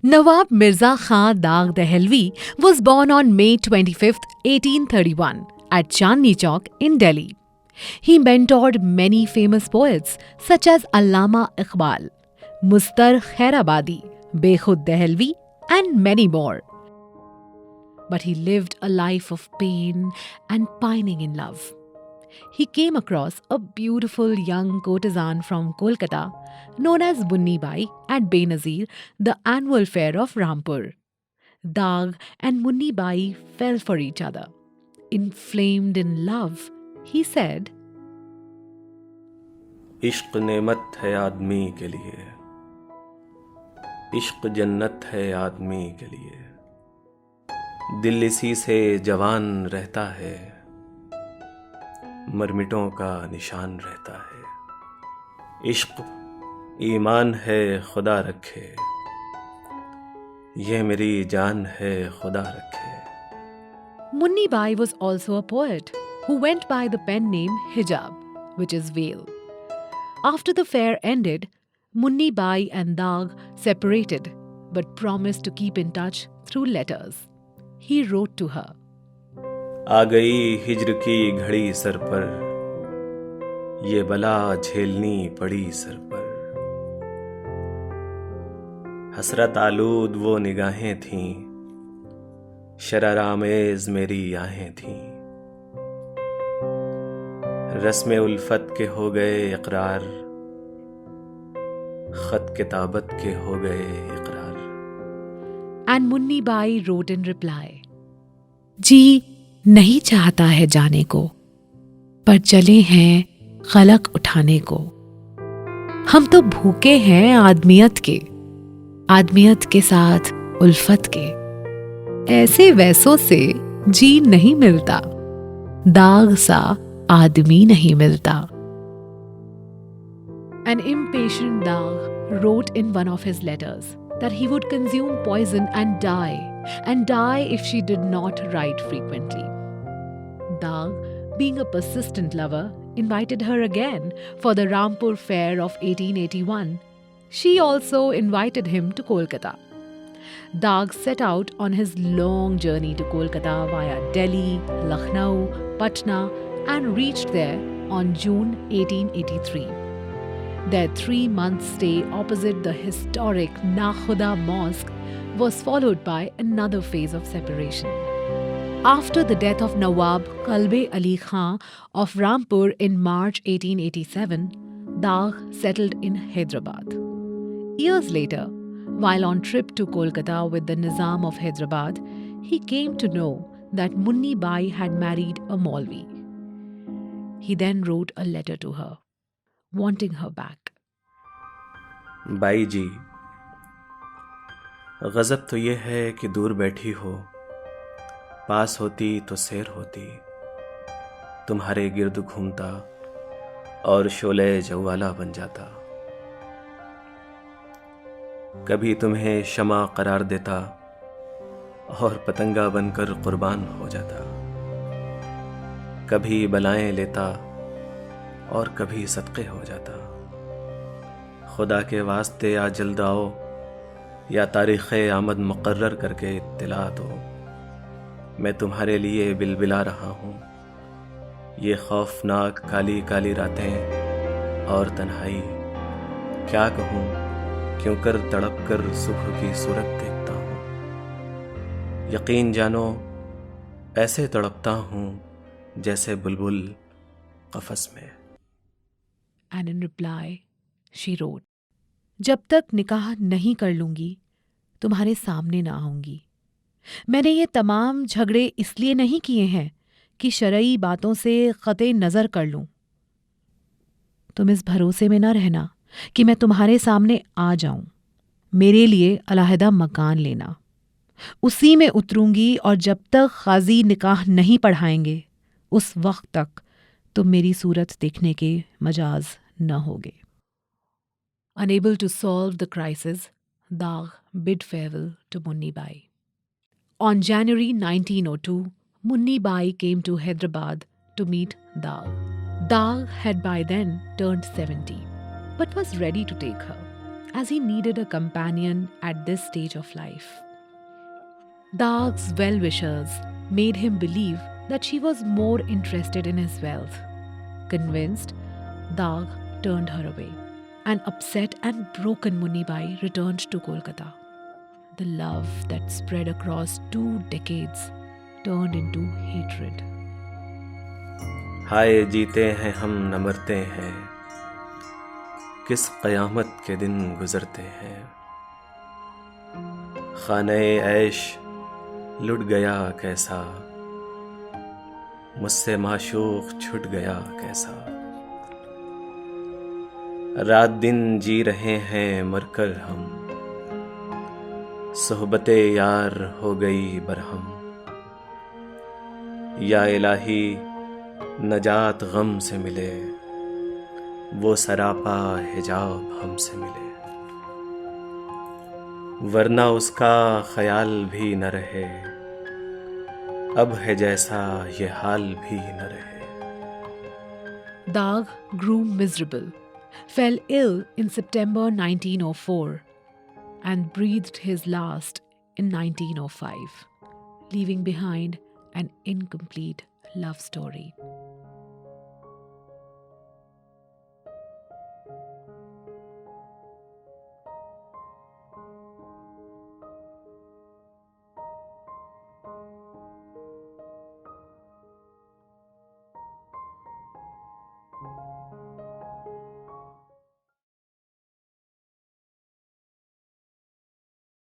Nawab Mirza Khan Dagh Dehelvi was born on May 25, 1831, at Chandni Chowk in Delhi. He mentored many famous poets such as Allama Iqbal, Mustar Khairabadi, Bekhud Dehelvi, and many more. But he lived a life of pain and pining in love. He came across a beautiful young courtesan from Kolkata known as Bunni Bai at Benazir, the annual fair of Rampur. Dagh and Munni Bai fell for each other. Inflamed in love, he said, इश्क नेमत है आदमी के लिए, इश्क जन्नत है आदमी के लिए, दिल इसी से जवान रहता है, मरमिटों का निशान रहता है। इश्क ईमान है खुदा रखे, ये मेरी जान है खुदा रखे। Munni Bai was also a poet who went by the pen name Hijab, which is veil. After the fair ended, Munni Bai and Dagh separated but promised to keep in touch through letters. He wrote to her, आ गई हिज्र की घड़ी sir पर, ये बला झेलनी पड़ी sir पर। हसरत आलूद वो निगाहें थीं, शरारामेज मेरी आहें थीं। रस्म उल्फत के हो गए इकरार, खत किताबत के हो गए इकरार। And Munni Bai wrote in reply, जी नहीं चाहता है जाने को, पर चले हैं खलक उठाने को। हम तो भूखे हैं आदमियत के साथ उल्फत के। ऐसे वैसों से जी नहीं मिलता, दाग सा आदमी नहीं मिलता। An impatient Dagh wrote in one of his letters that he would consume poison and die if she did not write frequently. Dagh, being a persistent lover, invited her again for the Rampur fair of 1881. She also invited him to Kolkata. Dagh set out on his long journey to Kolkata via Delhi, Lucknow, Patna, and reached there on June 1883. Their 3-month stay opposite the historic Nakhuda Mosque was followed by another phase of separation. After the death of Nawab Kalbe Ali Khan of Rampur in March 1887, Dagh settled in Hyderabad. Years later, while on trip to Kolkata with the Nizam of Hyderabad, he came to know that Munni Bai had married a Maulvi. He then wrote a letter to her, wanting her back. बाई जी, गज़ब तो ये है कि दूर बैठी हो, पास होती तो सैर होती, तुम्हारे गिर्द घूमता और शोले जवाला बन जाता। कभी तुम्हें शमा करार देता और पतंगा बनकर कुर्बान हो जाता। कभी बलाएं लेता और कभी सदक़े हो जाता। खुदा के वास्ते आ जल्द आओ, या तारीख़ आमद मुकर्रर करके इत्तिला दो। मैं तुम्हारे लिए बिलबिला रहा हूँ। ये खौफनाक काली काली रातें और तन्हाई, क्या कहूँ, क्यों कर तड़प कर सुबह की सूरत देखता हूँ। यकीन जानो ऐसे तड़पता हूँ जैसे बुलबुल कफस में। And in reply, she wrote, जब तक निकाह नहीं कर लूंगी, तुम्हारे सामने ना आऊंगी। मैंने ये तमाम झगड़े इसलिए नहीं किए हैं कि शरई बातों से क़ते नज़र कर लूं। तुम इस भरोसे में ना रहना कि मैं तुम्हारे सामने आ जाऊं। मेरे लिए अलहदा मकान लेना, उसी में उतरूंगी, और जब तक क़ाज़ी निकाह नहीं पढ़ाएंगे, उस वक्त तक तुम मेरी सूरत देखने के मजाज न होगे। Unable to solve the crisis, Dagh bid farewell to Munni Bai. On January 1902, Munni Bai came to Hyderabad to meet Dagh. Dagh had by then turned 70, but was ready to take her. as he needed a companion at this stage of life. Dag's well-wishers made him believe that she was more interested in his wealth. Convinced, Dag turned her away. An upset and broken Munibai returned to Kolkata. The love that spread across 2 decades turned into hatred. हाय जीते हैं हम न मरते हैं, किस क़यामत के दिन गुजरते हैं। खाने ऐश लुट गया कैसा, मुझसे माशूक छूट गया कैसा। रात दिन जी रहे हैं मरकर हम, सोहबते यार हो गई बरहम। या इलाही नजात गम से मिले, वो सरापा हिजाब हमसे मिले। वरना उसका ख्याल भी न रहे, अब है जैसा ये हाल भी न रहे। Dag grew miserable, fell ill in September 1904, and breathed his last in 1905, leaving behind an incomplete love story.